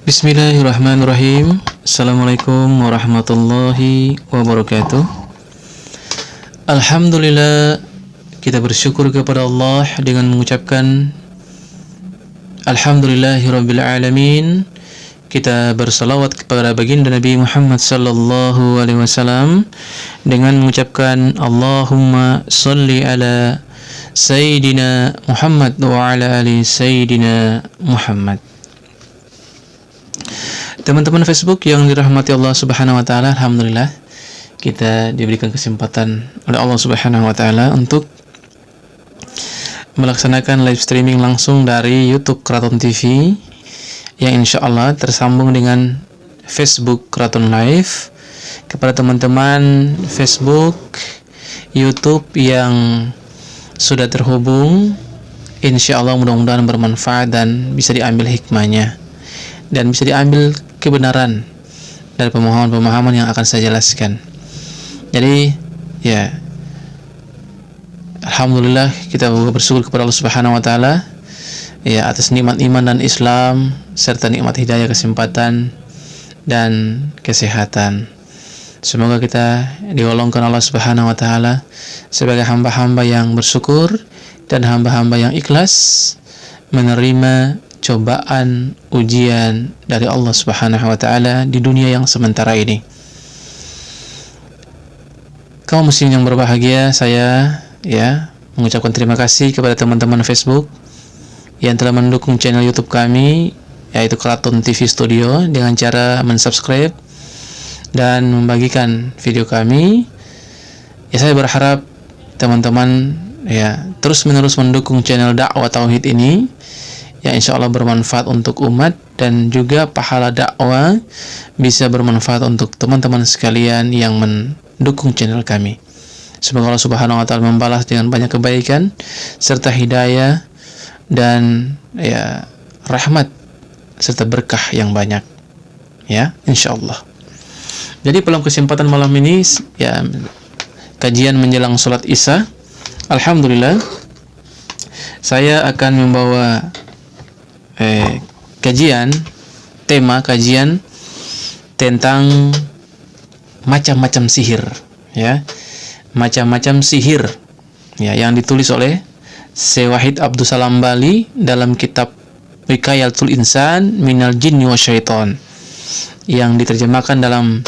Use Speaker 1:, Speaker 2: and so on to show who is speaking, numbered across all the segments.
Speaker 1: Bismillahirrahmanirrahim. Assalamualaikum warahmatullahi wabarakatuh. Alhamdulillah, kita bersyukur kepada Allah dengan mengucapkan Alhamdulillahirabbil alamin. Kita bersalawat kepada baginda Nabi Muhammad sallallahu alaihi wasallam dengan mengucapkan Allahumma shalli ala Sayyidina Muhammad wa ala ali Sayyidina Muhammad. Teman-teman Facebook yang dirahmati Allah Subhanahu wa taala, alhamdulillah kita diberikan kesempatan oleh Allah Subhanahu wa taala untuk melaksanakan live streaming langsung dari YouTube Kraton TV yang insyaallah tersambung dengan Facebook Kraton Live. Kepada teman-teman Facebook, YouTube yang sudah terhubung, insyaallah mudah-mudahan bermanfaat dan bisa diambil hikmahnya dan bisa diambil kebenaran dari pemahaman-pemahaman yang akan saya jelaskan. Jadi ya, alhamdulillah kita bersyukur kepada Allah Subhanahu wa taala ya atas nikmat iman dan Islam serta nikmat hidayah, kesempatan dan kesehatan. Semoga kita digolongkan Allah Subhanahu wa taala sebagai hamba-hamba yang bersyukur dan hamba-hamba yang ikhlas menerima cobaan, ujian dari Allah Subhanahu wa taala di dunia yang sementara ini. Kaum muslimin yang berbahagia, saya mengucapkan terima kasih kepada teman-teman Facebook yang telah mendukung channel YouTube kami, yaitu Kraton TV Studio, dengan cara mensubscribe dan membagikan video kami. Saya berharap teman-teman terus-menerus mendukung channel dakwah tauhid ini, yang insya Allah bermanfaat untuk umat dan juga pahala dakwah bisa bermanfaat untuk teman-teman sekalian yang mendukung channel kami. Semoga Allah Subhanahu wa taala membalas dengan banyak kebaikan serta hidayah dan rahmat serta berkah yang banyak, insya Allah. Jadi dalam kesempatan malam ini kajian menjelang sholat Isya, alhamdulillah saya akan membawa tema kajian tentang macam-macam sihir, macam-macam sihir, yang ditulis oleh Syekh Wahid Abdul Salam Bali dalam kitab Wiqayatul Insan Minal Jinni Wasyaiton, yang diterjemahkan dalam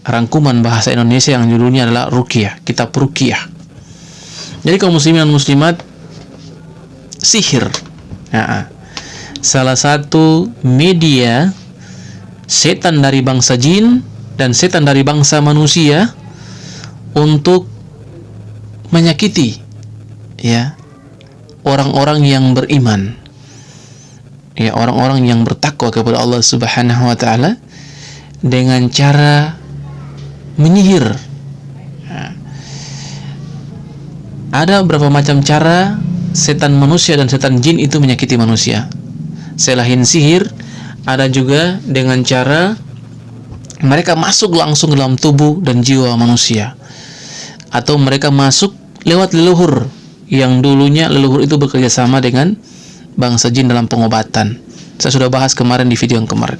Speaker 1: rangkuman bahasa Indonesia yang judulnya adalah Ruqyah, kitab Ruqyah. Jadi kaum muslimin dan muslimat, sihir salah satu media setan dari bangsa jin dan setan dari bangsa manusia untuk menyakiti orang-orang yang beriman, orang-orang yang bertakwa kepada Allah Subhanahu wa taala dengan cara menyihir. Ada beberapa macam cara setan manusia dan setan jin itu menyakiti manusia. Selain sihir, ada juga dengan cara mereka masuk langsung ke dalam tubuh dan jiwa manusia, atau mereka masuk lewat leluhur, yang dulunya leluhur itu bekerja sama dengan bangsa jin dalam pengobatan. Saya sudah bahas kemarin di video yang kemarin.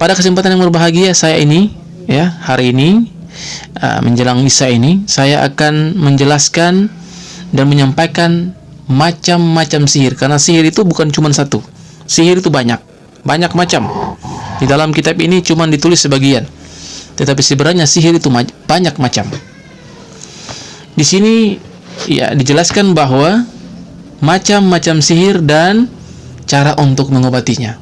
Speaker 1: Pada kesempatan yang berbahagia saya ini, hari ini menjelang Isya ini, saya akan menjelaskan dan menyampaikan macam-macam sihir, karena sihir itu bukan cuma satu. Sihir itu banyak macam. Di dalam kitab ini cuma ditulis sebagian, tetapi sebenarnya sihir itu banyak macam. Di sini ya dijelaskan bahwa macam-macam sihir dan cara untuk mengobatinya.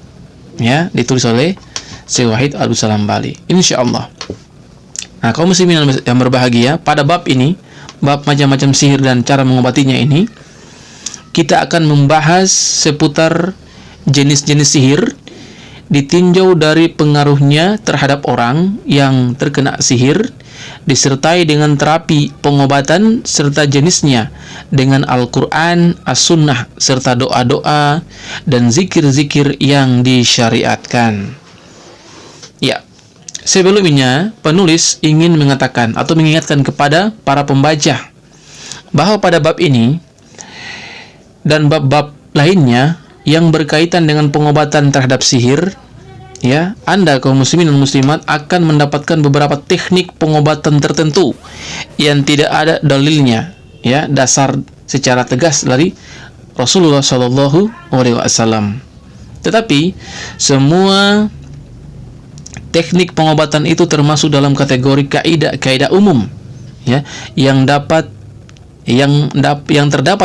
Speaker 1: Ya, ditulis oleh Syekh Wahid Abdul Salam Bali. Insyaallah. Nah, kaum muslimin yang berbahagia, pada bab ini, bab macam-macam sihir dan cara mengobatinya ini, kita akan membahas seputar jenis-jenis sihir, ditinjau dari pengaruhnya terhadap orang yang terkena sihir, disertai dengan terapi pengobatan serta jenisnya dengan Al-Quran, As-Sunnah, serta doa-doa dan zikir-zikir yang disyariatkan. Ya, sebelumnya penulis ingin mengatakan atau mengingatkan kepada para pembaca bahwa pada bab ini dan bab-bab lainnya yang berkaitan dengan pengobatan terhadap sihir, ya, Anda kaum muslimin dan muslimat akan mendapatkan beberapa teknik pengobatan tertentu yang tidak ada dalilnya, ya, dasar secara tegas dari Rasulullah SAW. Tetapi semua teknik pengobatan itu termasuk dalam kategori kaidah umum, ya, yang terdapat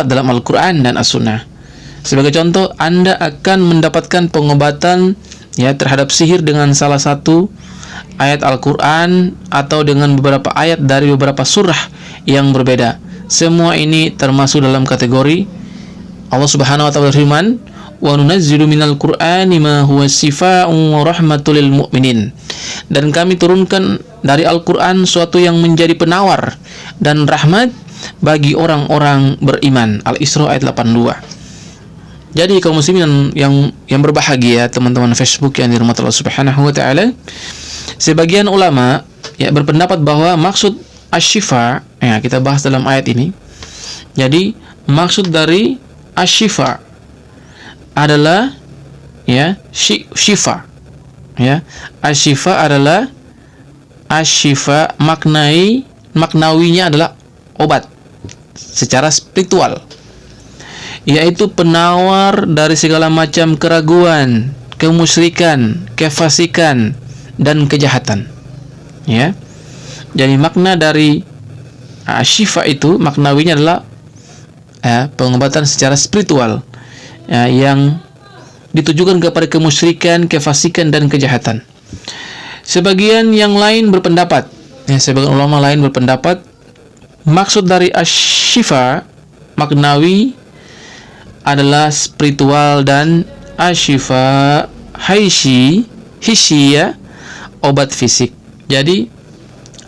Speaker 1: dalam Al-Quran dan As-Sunnah. Sebagai contoh, Anda akan mendapatkan pengobatan, ya, terhadap sihir dengan salah satu ayat Al-Quran atau dengan beberapa ayat dari beberapa surah yang berbeda. Semua ini termasuk dalam kategori Allah Subhanahu wa taala berfirman, "Wa nunazzilu minal Qur'ani ma huwa shifaa'un wa rahmatul lil mu'minin." Dan kami turunkan dari Al-Quran suatu yang menjadi penawar dan rahmat bagi orang-orang beriman. Al-Isra ayat 82. Jadi kaum muslimin yang berbahagia, teman-teman Facebook yang dirahmati Allah Subhanahu wa taala, sebagian ulama ya berpendapat bahwa maksud asy-syifa, ya, kita bahas dalam ayat ini. Jadi maksud dari asy-syifa adalah, ya, syifa, ya. Asy-syifa adalah asy-syifa, maknawinya adalah obat secara spiritual, yaitu penawar dari segala macam keraguan, kemusyrikan, kefasikan, dan kejahatan. Ya, jadi makna dari syifa itu maknawinya adalah pengobatan secara spiritual, yang ditujukan kepada kemusyrikan, kefasikan, dan kejahatan. Sebagian yang lain berpendapat, sebagian ulama lain berpendapat maksud dari asy-syifa maknawi adalah spiritual, dan asyifa hisya obat fisik. Jadi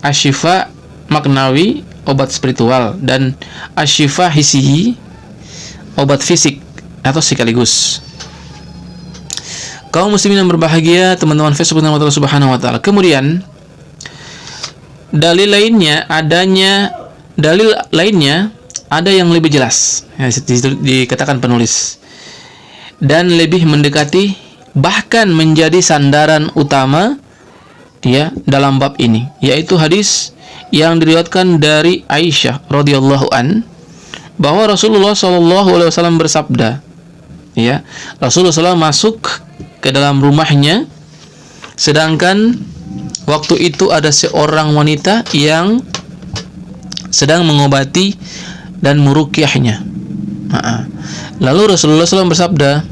Speaker 1: asyifa maknawi obat spiritual dan asyifa hisyi obat fisik atau sekaligus. Kaum muslimin yang berbahagia, teman-teman Facebook Allah Subhanahu wa taala. Kemudian dalil lainnya ada yang lebih jelas, ya, dikatakan penulis, dan lebih mendekati, bahkan menjadi sandaran utama, ya, dalam bab ini, yaitu hadis yang diriwayatkan dari Aisyah radhiyallahu an, bahwa Rasulullah SAW bersabda, ya, Rasulullah SAW masuk ke dalam rumahnya, sedangkan waktu itu ada seorang wanita yang sedang mengobati dan meruqyahnya. Lalu Rasulullah SAW bersabda,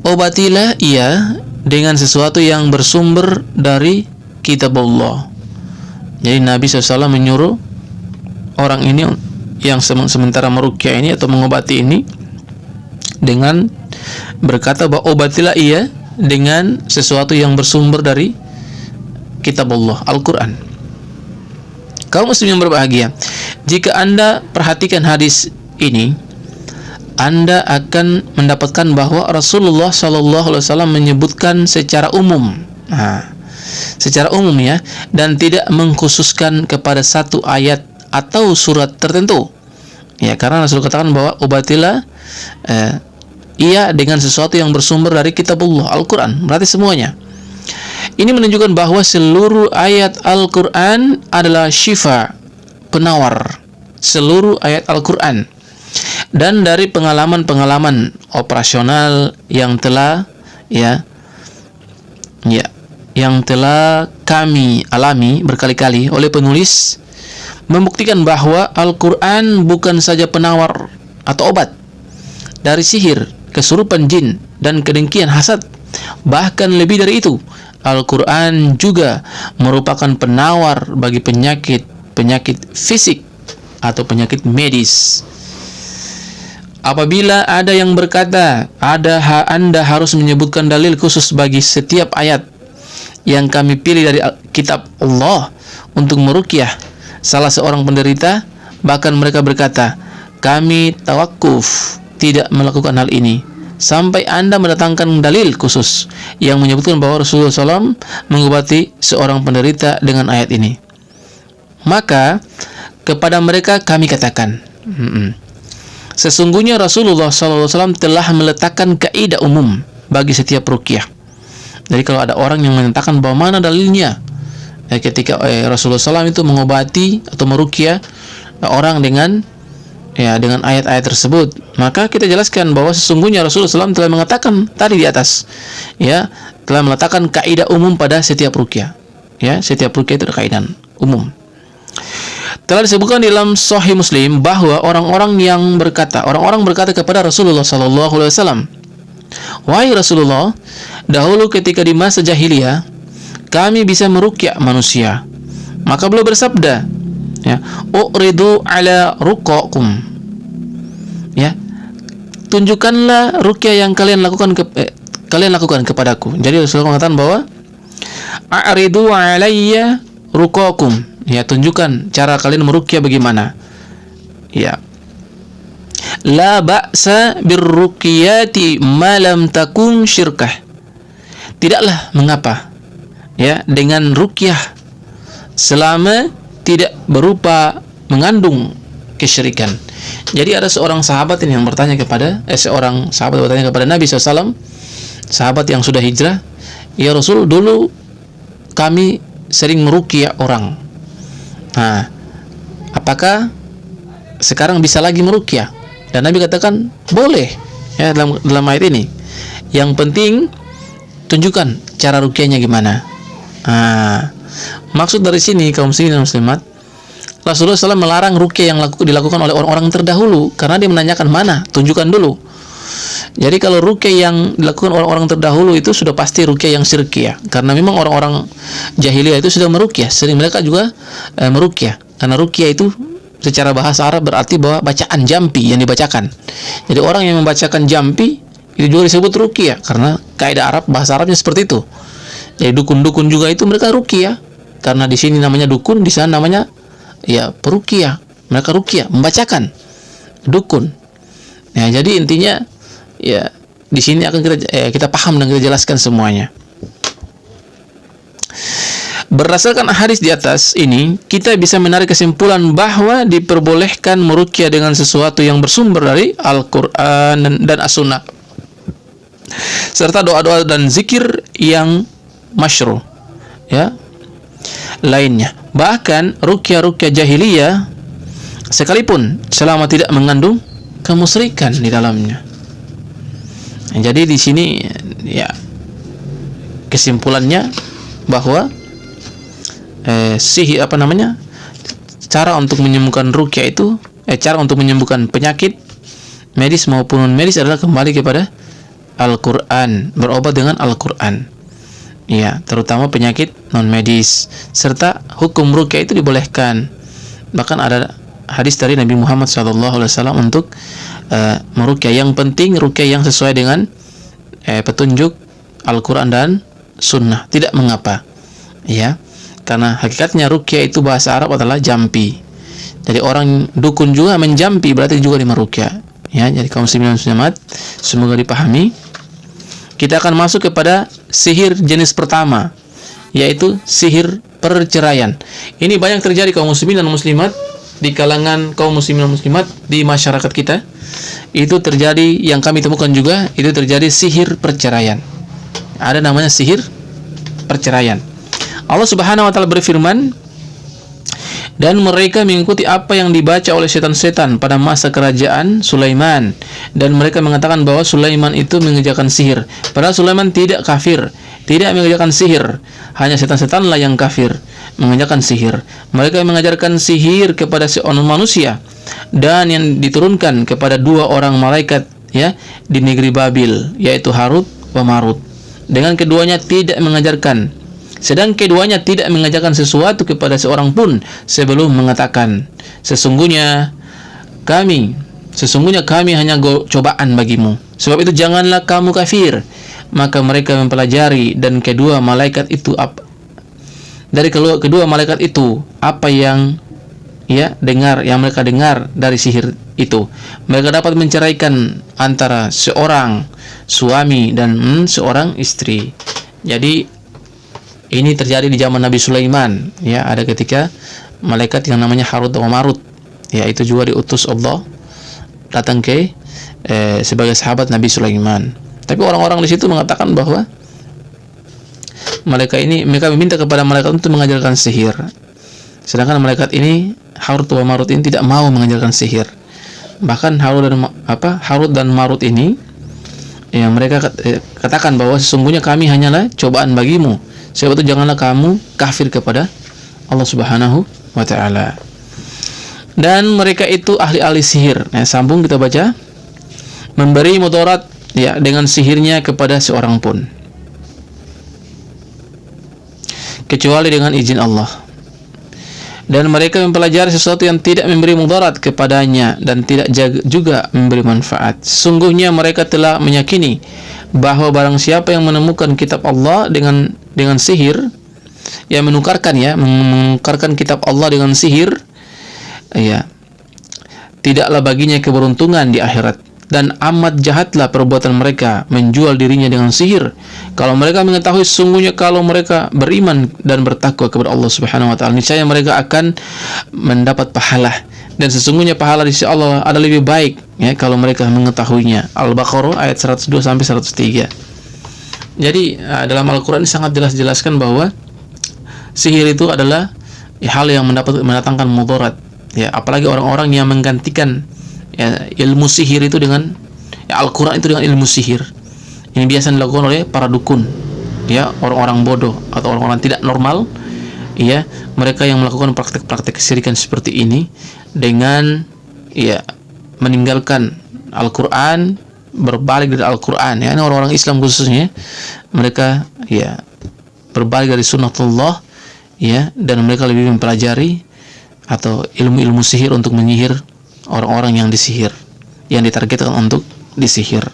Speaker 1: obatilah ia dengan sesuatu yang bersumber dari kitab Allah. Jadi Nabi SAW menyuruh orang ini yang sementara meruqyah ini atau mengobati ini dengan berkata bahwa obatilah ia dengan sesuatu yang bersumber dari kitab Allah, Al-Quran. Kaum muslim yang berbahagia, jika Anda perhatikan hadis ini, Anda akan mendapatkan bahwa Rasulullah SAW menyebutkan secara umum, secara umum, ya, dan tidak mengkhususkan kepada satu ayat atau surat tertentu, ya, karena Rasul katakan bahwa obatilah ia dengan sesuatu yang bersumber dari kitabullah, Al-Quran, berarti semuanya. Ini menunjukkan bahwa seluruh ayat Al-Quran adalah syifa, penawar, seluruh ayat Al-Quran. Dan dari pengalaman-pengalaman operasional yang telah ya, ya, yang telah kami alami berkali-kali oleh penulis membuktikan bahwa Al-Quran bukan saja penawar atau obat dari sihir, kesurupan jin, dan kedengkian hasad. Bahkan lebih dari itu, Al-Quran juga merupakan penawar bagi penyakit fisik atau penyakit medis. Apabila ada yang berkata, Anda harus menyebutkan dalil khusus bagi setiap ayat yang kami pilih dari kitab Allah untuk meruqyah salah seorang penderita, bahkan mereka berkata, kami tawakuf tidak melakukan hal ini sampai Anda mendatangkan dalil khusus yang menyebutkan bahwa Rasulullah SAW mengobati seorang penderita dengan ayat ini. Maka kepada mereka kami katakan, sesungguhnya Rasulullah SAW telah meletakkan kaidah umum bagi setiap ruqyah. Jadi kalau ada orang yang menyatakan bahwa mana dalilnya ketika Rasulullah SAW itu mengobati atau meruqyah orang dengan ayat-ayat tersebut, maka kita jelaskan bahwa sesungguhnya Rasulullah SAW telah mengatakan tadi di atas, ya, telah meletakkan kaidah umum pada setiap ruqyah. Ya, setiap ruqyah itu ada kaidah umum. Telah disebutkan dalam Sahih Muslim bahwa orang-orang berkata kepada Rasulullah SAW, wahai Rasulullah, dahulu ketika di masa jahiliyah kami bisa meruqyah manusia. Maka beliau bersabda, ya, uridu ala ruqakum, ya, tunjukkanlah ruqyah yang kalian lakukan kepadaku. Jadi Rasulullah mengatakan bahwa a'ridu alayya ruqakum, ya, tunjukkan cara kalian meruqyah bagaimana. Ya, la ba'sa birruqyati ma lam takun syirkah. Tidaklah mengapa, ya, dengan ruqyah selama tidak berupa mengandung kesyirikan. Jadi ada seorang sahabat ini yang bertanya kepada Nabi SAW, sahabat yang sudah hijrah, ya Rasul, dulu kami sering meruqyah orang. Nah, apakah sekarang bisa lagi meruqyah? Dan Nabi katakan boleh, ya, dalam ayat ini. Yang penting tunjukkan cara ruqyahnya gimana. Maksud dari sini kaum muslimin dan muslimat, Rasulullah SAW melarang ruqyah yang dilakukan oleh orang-orang terdahulu karena dia menanyakan mana, tunjukkan dulu. Jadi kalau ruqyah yang dilakukan oleh orang terdahulu itu sudah pasti ruqyah yang syirkiyah, karena memang orang-orang jahiliyah itu sudah meruqyah, sering mereka juga meruqyah. Karena ruqyah itu secara bahasa Arab berarti bahwa bacaan jampi yang dibacakan. Jadi orang yang membacakan jampi itu juga disebut ruqyah karena kaidah Arab, bahasa Arabnya seperti itu. Jadi dukun-dukun juga itu mereka ruqyah, karena di sini namanya dukun, di sana namanya ya peruqyah. Mereka ruqyah membacakan, dukun. Ya, jadi intinya ya di sini akan kita paham dan kita jelaskan semuanya. Berdasarkan hadis di atas ini, kita bisa menarik kesimpulan bahwa diperbolehkan meruqyah dengan sesuatu yang bersumber dari Al-Quran dan As-Sunnah, serta doa-doa dan zikir yang masyru', ya, lainnya. Bahkan ruqyah jahiliyah sekalipun selama tidak mengandung kemusyrikan di dalamnya. Jadi di sini ya kesimpulannya bahwa cara untuk menyembuhkan ruqyah itu cara untuk menyembuhkan penyakit medis maupun non medis adalah kembali kepada Al-Quran, berobat dengan Al-Quran, ya, terutama penyakit non medis, serta hukum ruqyah itu dibolehkan. Bahkan ada hadis dari Nabi Muhammad SAW untuk meruqyah. Yang penting ruqyah yang sesuai dengan petunjuk Al-Quran dan Sunnah, tidak mengapa, ya, karena hakikatnya ruqyah itu bahasa Arab adalah jampi. Jadi orang dukun juga menjampi, berarti juga di meruqyah, ya. Jadi kaum muslimin dan muslimat, semoga dipahami. Kita akan masuk kepada sihir jenis pertama, yaitu sihir perceraian. Ini banyak terjadi kaum muslimin dan muslimat, di kalangan kaum muslimin dan muslimat di masyarakat kita. Itu terjadi, yang kami temukan juga, itu terjadi sihir perceraian. Ada namanya sihir perceraian. Allah Subhanahu wa taala berfirman Dan mereka mengikuti apa yang dibaca oleh setan-setan pada masa kerajaan Sulaiman, dan mereka mengatakan bahwa Sulaiman itu mengerjakan sihir, padahal Sulaiman tidak kafir, tidak mengerjakan sihir, hanya setan-setanlah yang kafir mengerjakan sihir. Mereka mengajarkan sihir kepada seorang manusia dan yang diturunkan kepada dua orang malaikat ya di negeri Babil, yaitu Harut wa Marut. Dengan keduanya tidak mengajarkan, sedang keduanya tidak mengajarkan sesuatu kepada seorang pun sebelum mengatakan, sesungguhnya kami hanya cobaan bagimu, sebab itu janganlah kamu kafir. Maka mereka mempelajari dan kedua malaikat itu apa yang mereka dengar dari sihir itu. Mereka dapat menceraikan antara seorang suami dan seorang istri. Jadi ini terjadi di zaman Nabi Sulaiman, ya. Ada ketika malaikat yang namanya Harut dan Marut, ya, itu juga diutus Allah datang ke sebagai sahabat Nabi Sulaiman. Tapi orang-orang di situ mengatakan bahwa mereka meminta kepada malaikat untuk mengajarkan sihir. Sedangkan malaikat ini, Harut dan Marut ini, tidak mau mengajarkan sihir. Bahkan Harut dan Marut ini, ya, mereka katakan bahwa sesungguhnya kami hanyalah cobaan bagimu, sebab itu janganlah kamu kafir kepada Allah Subhanahu wa ta'ala. Dan mereka itu ahli-ahli sihir. Nah, sambung kita baca. Memberi mudarat, ya, dengan sihirnya kepada seorang pun, kecuali dengan izin Allah. Dan mereka mempelajari sesuatu yang tidak memberi mudarat kepadanya dan tidak juga memberi manfaat. Sungguhnya mereka telah meyakini bahwa barang siapa yang menemukan kitab Allah dengan sihir, yang menukarkan kitab Allah dengan sihir, ya, tidaklah baginya keberuntungan di akhirat, dan amat jahatlah perbuatan mereka menjual dirinya dengan sihir. Kalau mereka mengetahui sesungguhnya kalau mereka beriman dan bertakwa kepada Allah Subhanahu wa ta'ala, niscaya mereka akan mendapat pahala, dan sesungguhnya pahala di sisi Allah ada lebih baik, ya, kalau mereka mengetahuinya. Al-Baqarah ayat 102 sampai 103. Jadi dalam Al-Quran sangat jelas-jelaskan bahwa sihir itu adalah hal yang mendatangkan mudarat, ya, apalagi orang-orang yang menggantikan, ya, ilmu sihir itu dengan, ya, Al-Quran itu dengan ilmu sihir. Ini biasa dilakukan oleh para dukun, ya, orang-orang bodoh atau orang-orang tidak normal, ya, mereka yang melakukan praktek-praktek kesyirikan seperti ini dengan, ya, meninggalkan Al-Quran, berbalik dari Al-Quran, ya. Ini orang-orang Islam khususnya, mereka, ya, berbalik dari sunnatullah, ya, dan mereka lebih mempelajari atau ilmu-ilmu sihir untuk menyihir orang-orang yang disihir, yang ditargetkan untuk disihir.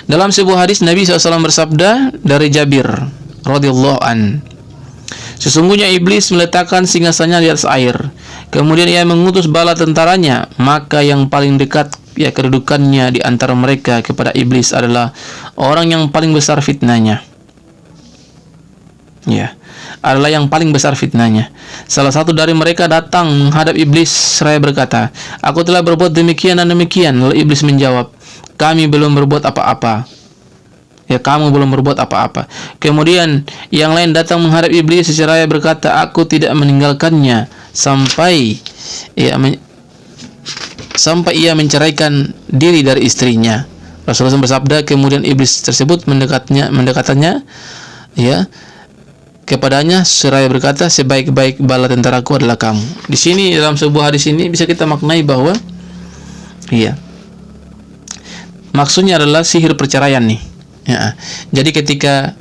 Speaker 1: Dalam sebuah hadis Nabi SAW bersabda dari Jabir radhiyallahu an, sesungguhnya iblis meletakkan singgasananya di atas air, kemudian ia mengutus bala tentaranya, maka yang paling dekat, ya, kedudukannya di antara mereka kepada iblis adalah orang yang paling besar fitnahnya, ya, adalah yang paling besar fitnahnya. Salah satu dari mereka datang menghadap iblis seraya berkata, aku telah berbuat demikian dan demikian. Lalu iblis menjawab, kami belum berbuat apa-apa. Ya, kamu belum berbuat apa-apa. Kemudian yang lain datang menghadap iblis seraya berkata, aku tidak meninggalkannya sampai ia menceraikan diri dari istrinya. Rasulullah bersabda, kemudian iblis tersebut mendekatannya, ya, kepadanya seraya berkata, sebaik-baik bala tentaraku adalah kamu. Di sini dalam sebuah hadis ini bisa kita maknai bahwa, iya, maksudnya adalah sihir perceraian nih, ya. Jadi ketika,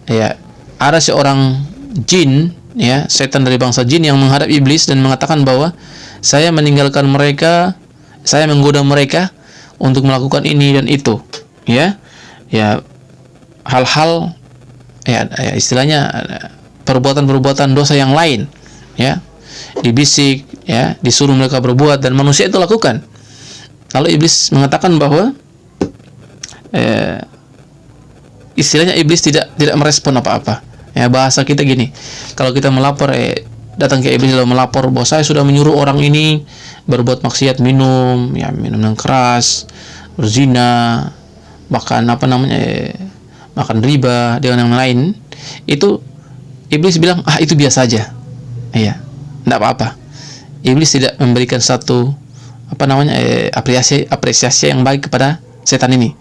Speaker 1: ya, ada seorang jin, ya, setan dari bangsa jin yang menghadap iblis dan mengatakan bahwa saya meninggalkan mereka, saya menggoda mereka untuk melakukan ini dan itu, ya, ya, hal-hal, ya, istilahnya perbuatan-perbuatan dosa yang lain, ya, dibisik, ya, disuruh mereka berbuat dan manusia itu lakukan. Lalu iblis mengatakan bahwa istilahnya iblis tidak merespon apa-apa. Ya, bahasa kita gini, kalau kita melapor, datang ke iblis lalu melapor bahwa saya sudah menyuruh orang ini berbuat maksiat, minum yang keras, berzina, bahkan makan riba dengan yang lain, itu iblis bilang, itu biasa aja. Iya. tidak apa-apa. Iblis tidak memberikan satu apresiasi yang baik kepada setan ini.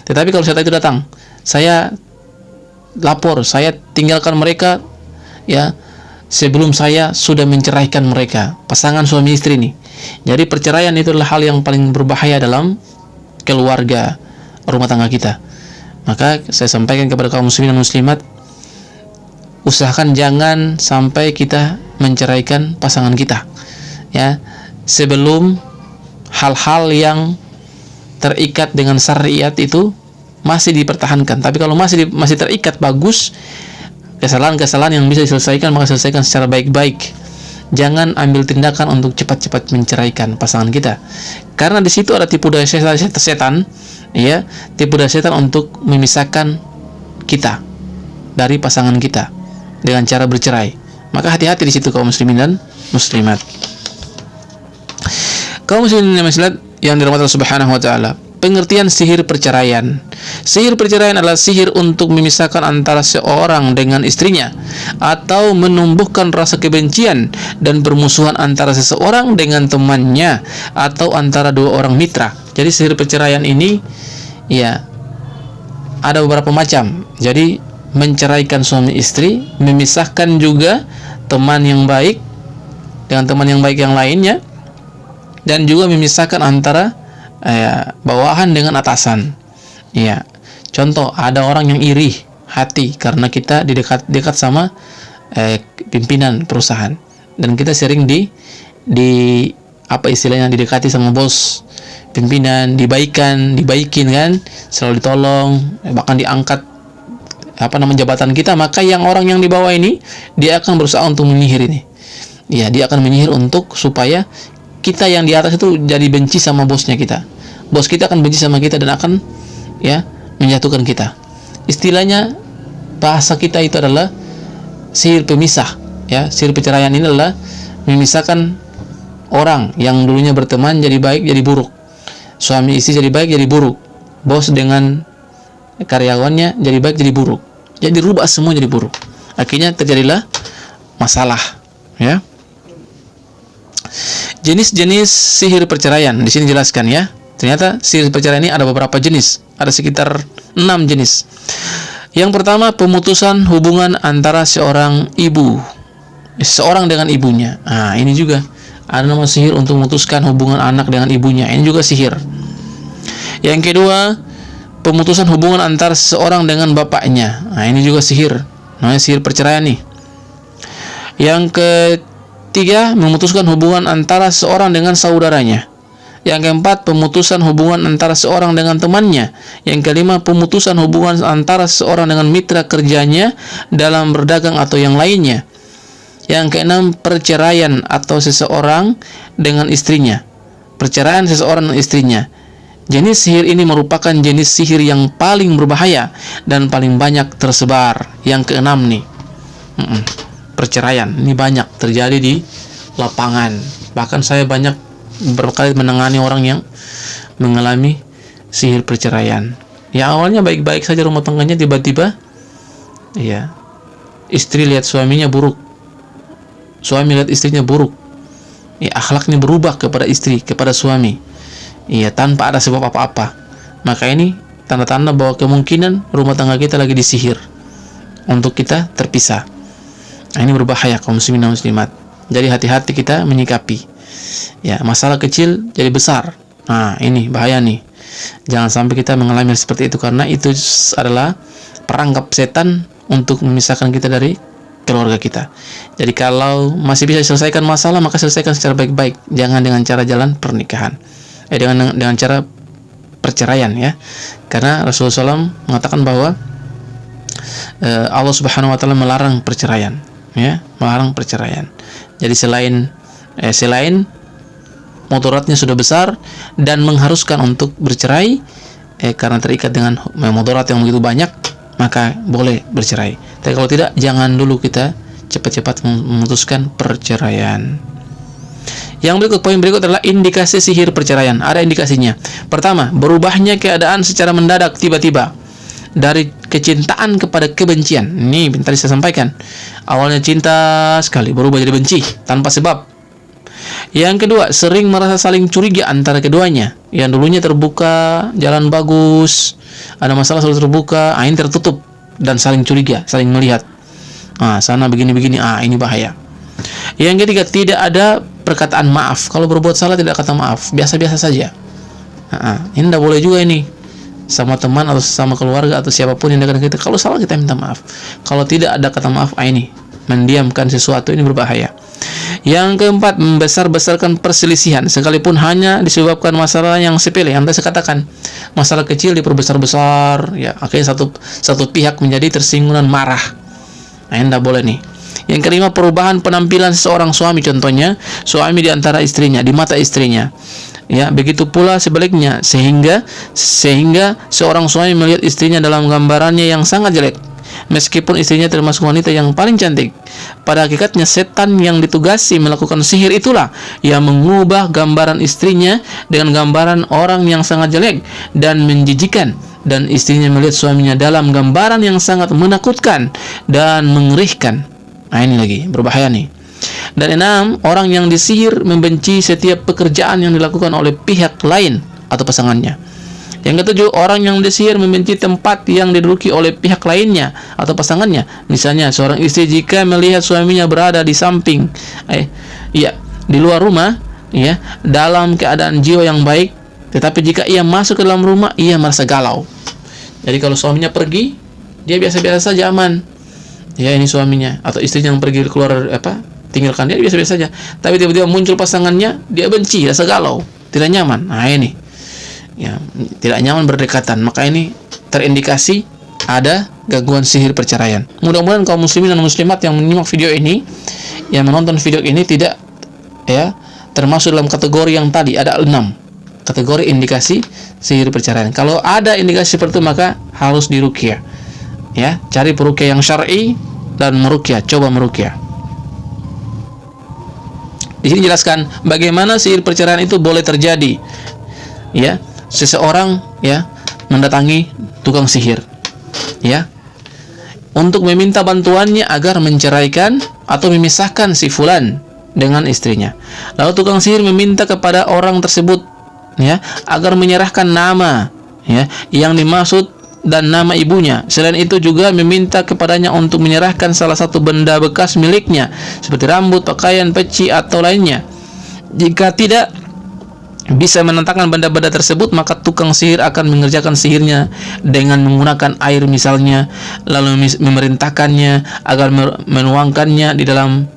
Speaker 1: Tetapi kalau setan itu datang, saya lapor, saya tinggalkan mereka ya sebelum saya sudah menceraikan mereka, pasangan suami istri ini. Jadi perceraian itu adalah hal yang paling berbahaya dalam keluarga rumah tangga kita. Maka saya sampaikan kepada kaum muslimin dan muslimat, usahakan jangan sampai kita menceraikan pasangan kita ya sebelum hal-hal yang terikat dengan syariat itu masih dipertahankan. Tapi kalau masih terikat, bagus. Kesalahan-kesalahan yang bisa diselesaikan maka selesaikan secara baik-baik. Jangan ambil tindakan untuk cepat-cepat menceraikan pasangan kita, karena di situ ada tipu daya setan ya, tipu daya setan untuk memisahkan kita dari pasangan kita dengan cara bercerai. Maka hati-hati di situ kaum muslimin dan muslimat. Kaum muslimin dan muslimat yang dirahmati Allah Subhanahu wa taala, pengertian sihir perceraian. Sihir perceraian adalah sihir untuk memisahkan antara seorang dengan istrinya, atau menumbuhkan rasa kebencian dan permusuhan antara seseorang dengan temannya, atau antara dua orang mitra. Jadi sihir perceraian ini ya ada beberapa macam. Jadi menceraikan suami istri, memisahkan juga teman yang baik dengan teman yang baik yang lainnya, dan juga memisahkan antara bawahan dengan atasan. Ya, contoh, ada orang yang iri hati karena kita dekat sama pimpinan perusahaan, dan kita sering didekati sama bos pimpinan, dibaikin kan, selalu ditolong, bahkan diangkat jabatan kita. Maka orang yang di bawah ini dia akan berusaha untuk menyihir ini. Ya, dia akan menyihir untuk supaya kita yang di atas itu jadi benci sama bosnya kita. Bos kita akan benci sama kita dan akan menjatuhkan kita. Istilahnya, bahasa kita itu adalah sihir pemisah ya. Sihir perceraian ini adalah memisahkan orang yang dulunya berteman jadi baik jadi buruk, suami istri jadi baik jadi buruk, bos dengan karyawannya jadi baik jadi buruk, jadi rubah semua jadi buruk. Akhirnya terjadilah masalah ya. Jenis-jenis sihir perceraian di sini jelaskan ya. Ternyata sihir perceraian ini ada beberapa jenis, ada sekitar 6 jenis. Yang pertama, pemutusan hubungan antara seorang dengan ibunya. Nah, ini juga ada nama sihir untuk memutuskan hubungan anak dengan ibunya. Ini juga sihir. Yang kedua, pemutusan hubungan antara seorang dengan bapaknya. Nah, ini juga sihir. Namanya sihir perceraian nih. Yang ketiga, memutuskan hubungan antara seorang dengan saudaranya. Yang keempat, pemutusan hubungan antara seorang dengan temannya. Yang kelima, pemutusan hubungan antara seorang dengan mitra kerjanya dalam berdagang atau yang lainnya. Yang keenam, perceraian atau seseorang dengan istrinya. Perceraian seseorang dengan istrinya. Jenis sihir ini merupakan jenis sihir yang paling berbahaya dan paling banyak tersebar. Yang keenam nih, perceraian. Ini banyak terjadi di lapangan. Bahkan saya banyak berkali menangani orang yang mengalami sihir perceraian. Ya, awalnya baik-baik saja rumah tangganya, tiba-tiba ya istri lihat suaminya buruk, suami lihat istrinya buruk, ya akhlaknya berubah kepada istri, kepada suami, ya tanpa ada sebab apa-apa. Maka ini tanda-tanda bahwa kemungkinan rumah tangga kita lagi disihir untuk kita terpisah. Nah, ini berbahaya kaum muslimin dan muslimat. Jadi hati-hati kita menyikapi. Ya, masalah kecil jadi besar. Nah, ini bahaya nih. Jangan sampai kita mengalami seperti itu, karena itu adalah perangkap setan untuk memisahkan kita dari keluarga kita. Jadi kalau masih bisa selesaikan masalah, maka selesaikan secara baik-baik. Jangan dengan cara jalan pernikahan. Dengan cara perceraian ya. Karena Rasulullah SAW mengatakan bahwa Allah Subhanahu wa taala melarang perceraian, ya, melarang perceraian. Jadi selain mudaratnya sudah besar dan mengharuskan untuk bercerai karena terikat dengan mudarat yang begitu banyak, maka boleh bercerai. Tapi kalau tidak, jangan dulu kita cepat-cepat memutuskan perceraian. Poin berikut adalah indikasi sihir perceraian. Ada indikasinya. Pertama, berubahnya keadaan secara mendadak tiba-tiba dari kecintaan kepada kebencian. Ini tadi saya sampaikan. Awalnya cinta sekali, berubah jadi benci tanpa sebab. Yang kedua, sering merasa saling curiga antara keduanya. Yang dulunya terbuka, jalan bagus, ada masalah selalu terbuka, ini tertutup dan saling curiga, saling melihat. Sana begini-begini, ini bahaya. Yang ketiga, tidak ada perkataan maaf. Kalau berbuat salah tidak kata maaf, biasa-biasa saja. Ini tidak boleh juga ini. Sama teman atau sama keluarga atau siapapun yang dekat kita, kalau salah kita minta maaf. Kalau tidak ada kata maaf, ini mendiamkan sesuatu, ini berbahaya. Yang keempat, membesar-besarkan perselisihan sekalipun hanya disebabkan masalah yang sepele. Yang saya katakan, masalah kecil diperbesar-besar, ya akhirnya satu pihak menjadi tersinggung dan marah. Ini tidak boleh nih. Yang kelima, perubahan penampilan seorang suami, contohnya suami di antara istrinya, di mata istrinya. Ya, begitu pula sebaliknya, sehingga seorang suami melihat istrinya dalam gambarannya yang sangat jelek, meskipun istrinya termasuk wanita yang paling cantik. Pada hakikatnya, setan yang ditugasi melakukan sihir itulah yang mengubah gambaran istrinya dengan gambaran orang yang sangat jelek dan menjijikan, dan istrinya melihat suaminya dalam gambaran yang sangat menakutkan dan mengerikan. Ini lagi berbahaya nih. Dan 6, orang yang disihir membenci setiap pekerjaan yang dilakukan oleh pihak lain atau pasangannya. Yang ketujuh, orang yang disihir membenci tempat yang diduduki oleh pihak lainnya atau pasangannya. Misalnya, seorang istri jika melihat suaminya berada di samping, di luar rumah, dalam keadaan jiwa yang baik, tetapi jika ia masuk ke dalam rumah, ia merasa galau. Jadi kalau suaminya pergi, dia biasa-biasa saja, aman. Ini suaminya atau istrinya yang pergi keluar tinggalkan dia biasa-biasa saja. Tapi tiba-tiba muncul pasangannya, dia benci, rasa galau, tidak nyaman. Ini tidak nyaman berdekatan. Maka ini terindikasi ada gangguan sihir perceraian. Mudah-mudahan kaum muslimin dan muslimat yang menyimak video ini, yang menonton video ini tidak termasuk dalam kategori yang tadi. Ada 6 kategori indikasi sihir perceraian. Kalau ada indikasi seperti itu, maka harus diruqyah. Cari peruqyah yang syar'i dan meruqyah, coba meruqyah. Di sini jelaskan bagaimana sihir perceraian itu boleh terjadi. Seseorang mendatangi tukang sihir, untuk meminta bantuannya agar menceraikan atau memisahkan si fulan dengan istrinya. Lalu tukang sihir meminta kepada orang tersebut agar menyerahkan nama yang dimaksud dan nama ibunya. Selain itu juga meminta kepadanya untuk menyerahkan salah satu benda bekas miliknya seperti rambut, pakaian, peci atau lainnya. Jika tidak bisa menentangkan benda-benda tersebut, maka tukang sihir akan mengerjakan sihirnya dengan menggunakan air misalnya, lalu memerintahkannya agar menuangkannya di dalam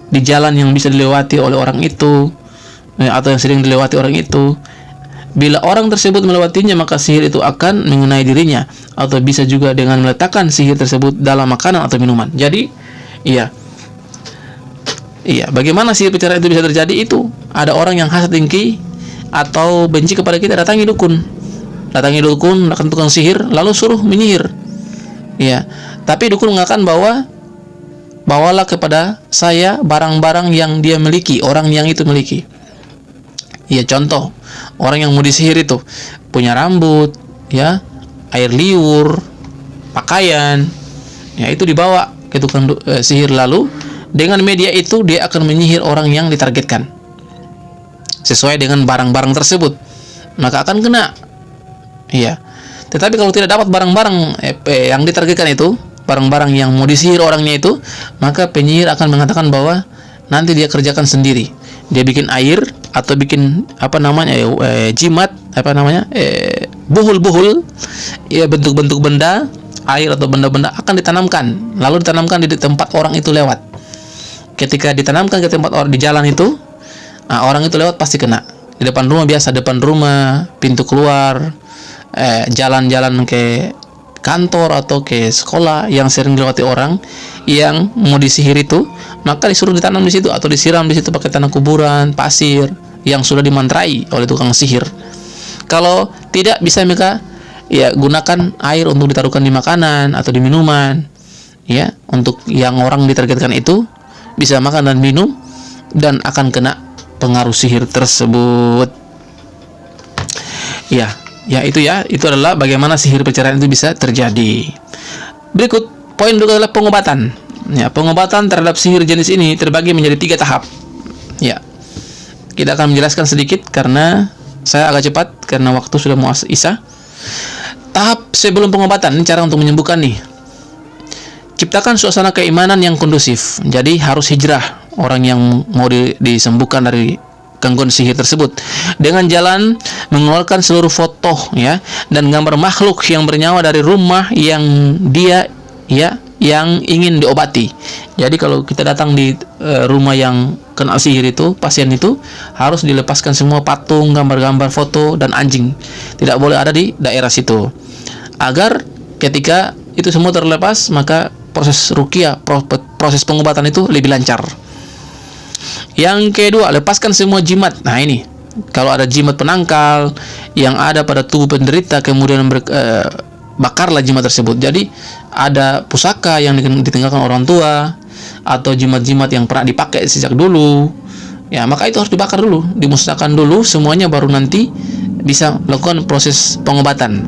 Speaker 1: di jalan yang bisa dilewati oleh orang itu atau yang sering dilewati orang itu. Bila orang tersebut melewatinya, maka sihir itu akan mengenai dirinya, atau bisa juga dengan meletakkan sihir tersebut dalam makanan atau minuman. Jadi, bagaimana sihir perceraian itu bisa terjadi? Itu ada orang yang hasad dengki atau benci kepada kita, datangi dukun, datang tukang sihir, lalu suruh menyihir. Tapi dukun mengatakan bawalah kepada saya barang-barang yang dia miliki, orang yang itu miliki. Contoh, orang yang mau disihir itu punya rambut, air liur, pakaian, itu dibawa ke tukang sihir, lalu dengan media itu dia akan menyihir orang yang ditargetkan sesuai dengan barang-barang tersebut, maka akan kena. Tetapi kalau tidak dapat barang-barang yang ditargetkan itu, barang-barang yang mau disihir orangnya itu, maka penyihir akan mengatakan bahwa nanti dia kerjakan sendiri. Dia bikin air atau bikin jimat, buhul-buhul, bentuk-bentuk benda, air atau benda-benda akan ditanamkan, lalu ditanamkan di tempat orang itu lewat. Ketika ditanamkan ke tempat orang di jalan itu, orang itu lewat pasti kena. Di depan rumah biasa, depan rumah, pintu keluar, jalan-jalan ke kantor atau ke sekolah yang sering dilewati orang yang mau disihir itu, maka disuruh ditanam di situ atau disiram di situ pakai tanah kuburan, pasir yang sudah dimantrai oleh tukang sihir. Kalau tidak bisa, maka gunakan air untuk ditaruhkan di makanan atau di minuman, untuk yang orang ditargetkan itu bisa makan dan minum dan akan kena pengaruh sihir tersebut. Ya, itu adalah bagaimana sihir perceraian itu bisa terjadi. Berikut poin berikut adalah pengobatan. Ya, pengobatan terhadap sihir jenis ini terbagi menjadi 3 tahap. Ya, kita akan menjelaskan sedikit karena saya agak cepat karena waktu sudah mau isya. Tahap sebelum pengobatan, ini cara untuk menyembuhkan nih. Ciptakan suasana keimanan yang kondusif. Jadi harus hijrah orang yang mau disembuhkan dari gangguan sihir tersebut dengan jalan mengeluarkan seluruh foto ya dan gambar makhluk yang bernyawa dari rumah yang dia yang ingin diobati. Jadi kalau kita datang di rumah yang kena sihir itu, pasien itu harus dilepaskan semua patung, gambar-gambar, foto dan anjing. Tidak boleh ada di daerah situ. Agar ketika itu semua terlepas, maka proses ruqyah, proses pengobatan itu lebih lancar. Yang kedua, lepaskan semua jimat. Nah ini, kalau ada jimat penangkal yang ada pada tubuh penderita, kemudian bakarlah jimat tersebut. Jadi ada pusaka yang ditinggalkan orang tua atau jimat-jimat yang pernah dipakai sejak dulu, ya maka itu harus dibakar dulu, dimusnahkan dulu semuanya, baru nanti bisa melakukan proses pengobatan.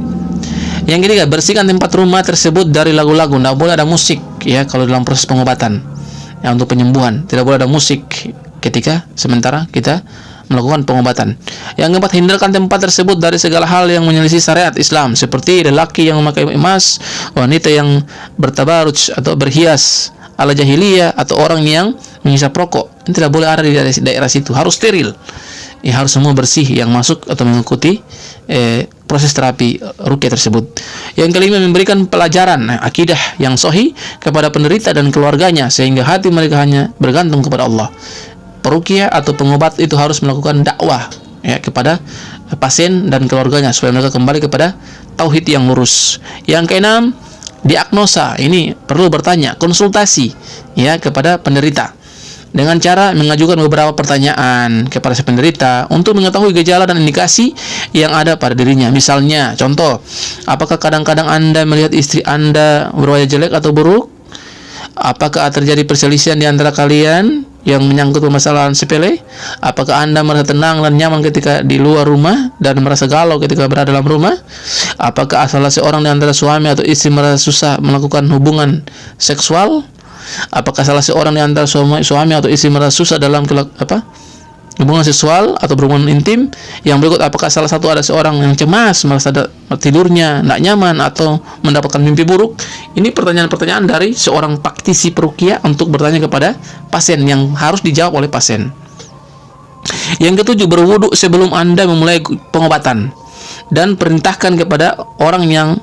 Speaker 1: Yang ketiga, bersihkan tempat rumah tersebut dari lagu-lagu. Tidak boleh ada musik ya kalau dalam proses pengobatan. Ya, untuk penyembuhan tidak boleh ada musik ketika sementara kita melakukan pengobatan. Yang keempat, hindarkan tempat tersebut dari segala hal yang menyelisih syariat Islam, seperti lelaki yang memakai emas, wanita yang bertabaruj atau berhias ala jahiliyah, atau orang yang menghisap rokok. Ini tidak boleh ada di daerah situ, harus steril. Ya, harus semua bersih yang masuk atau mengikuti proses terapi ruqyah tersebut. Yang kelima, memberikan pelajaran akidah yang sahih kepada penderita dan keluarganya sehingga hati mereka hanya bergantung kepada Allah. Peruqyah atau pengobat itu harus melakukan dakwah ya kepada pasien dan keluarganya supaya mereka kembali kepada tauhid yang lurus. Yang keenam, diagnosa. Ini perlu bertanya, konsultasi ya kepada penderita dengan cara mengajukan beberapa pertanyaan kepada si penderita untuk mengetahui gejala dan indikasi yang ada pada dirinya. Misalnya, contoh, apakah kadang-kadang Anda melihat istri Anda berwajah jelek atau buruk? Apakah terjadi perselisihan di antara kalian yang menyangkut permasalahan sepele? Apakah Anda merasa tenang dan nyaman ketika di luar rumah dan merasa galau ketika berada dalam rumah? Apakah salah seorang di antara suami atau istri merasa susah melakukan hubungan seksual? Apakah salah seorang di antara suami atau istri merasa susah dalam hubungan seksual atau berhubungan intim? Yang berikut, apakah salah satu ada seorang yang cemas, merasa tidurnya tidak nyaman atau mendapatkan mimpi buruk? Ini pertanyaan-pertanyaan dari seorang praktisi peruqyah untuk bertanya kepada pasien yang harus dijawab oleh pasien. Yang ketujuh, berwudu sebelum Anda memulai pengobatan dan perintahkan kepada orang yang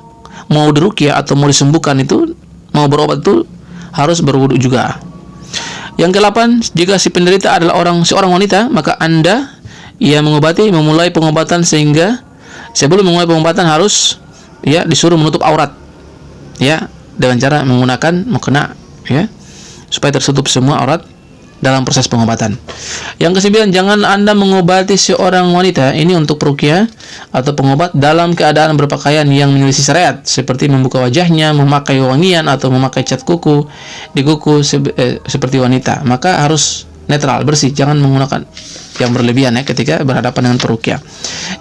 Speaker 1: mau diruqyah atau mau disembuhkan itu, mau berobat itu harus berwudu juga. Yang ke-8, jika si penderita adalah seorang wanita, maka Anda memulai pengobatan sehingga sebelum memulai pengobatan harus disuruh menutup aurat ya dengan cara menggunakan mukena ya supaya tertutup semua aurat dalam proses pengobatan. Yang ke-9, jangan Anda mengobati seorang wanita ini untuk peruqyah atau pengobat dalam keadaan berpakaian yang menyelisih syariat, seperti membuka wajahnya, memakai wangian atau memakai cat kuku di kuku seperti wanita. Maka harus netral, bersih, jangan menggunakan yang berlebihan ya ketika berhadapan dengan peruqyah.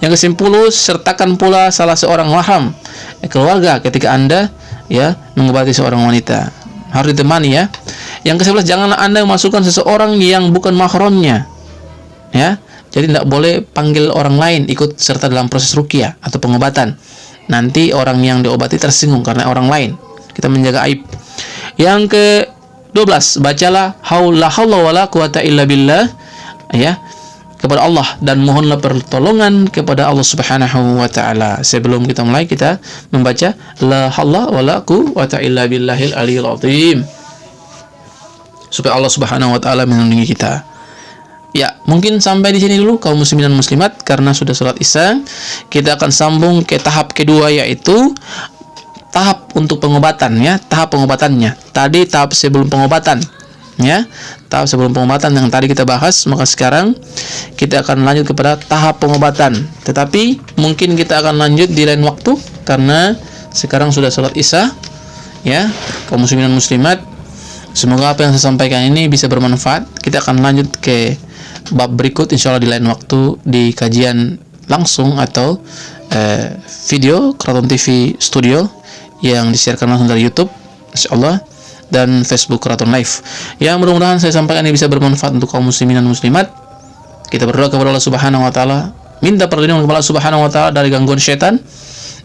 Speaker 1: Yang ke-10, sertakan pula salah seorang mahram keluarga ketika Anda mengobati seorang wanita. Harus ditemani ya. Yang ke-11, janganlah Anda memasukkan seseorang yang bukan mahramnya ya. Jadi tidak boleh panggil orang lain ikut serta dalam proses ruqyah atau pengobatan. Nanti orang yang diobati tersinggung karena orang lain. Kita menjaga aib. Yang ke-12, bacalah la haula wala quwata illa billah ya kepada Allah dan mohonlah pertolongan kepada Allah Subhanahu wa taala. Sebelum kita mulai, kita membaca la haula wala quwata illa billahil aliyil azim supaya Allah Subhanahu wa taala melindungi kita. Ya, mungkin sampai di sini dulu kaum muslimin dan muslimat karena sudah salat Isya. Kita akan sambung ke tahap kedua, yaitu tahap untuk pengobatan ya, tahap pengobatannya. Tadi tahap sebelum pengobatan ya. Tahap sebelum pengobatan yang tadi kita bahas, maka sekarang kita akan lanjut kepada tahap pengobatan. Tetapi mungkin kita akan lanjut di lain waktu karena sekarang sudah salat Isya ya, kaum muslimin dan muslimat. Semoga apa yang saya sampaikan ini bisa bermanfaat. Kita akan lanjut ke bab berikut insyaallah di lain waktu di kajian langsung atau video Keraton TV Studio yang disiarkan langsung dari YouTube, insyaallah, dan Facebook Keraton Live. Yang mudah-mudahan saya sampaikan ini bisa bermanfaat untuk kaum muslimin dan muslimat. Kita berdoa kepada Allah Subhanahu wa taala, minta perlindungan kepada Allah Subhanahu wa taala dari gangguan setan,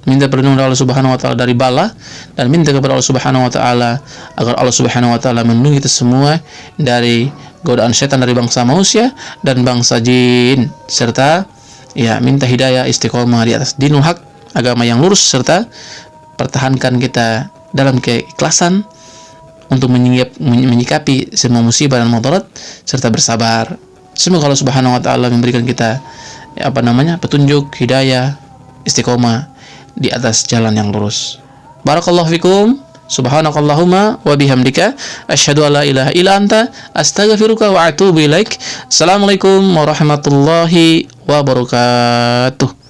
Speaker 1: minta perlindungan kepada Allah Subhanahu wa taala dari bala, dan minta kepada Allah Subhanahu wa taala agar Allah Subhanahu wa taala melindungi kita semua dari godaan setan dari bangsa manusia dan bangsa jin, serta ya minta hidayah istiqomah di atas dinul haq, agama yang lurus, serta pertahankan kita dalam keikhlasan untuk menyikapi semua musibah dan mudarat, serta bersabar. Semoga Allah Subhanahu wa taala memberikan kita petunjuk, hidayah, istiqomah di atas jalan yang lurus. Barakallahu fikum. Subhanakallahumma wa bihamdika asyhadu an la ilaha illa anta astaghfiruka wa atubu ilaik. Assalamualaikum warahmatullahi wabarakatuh.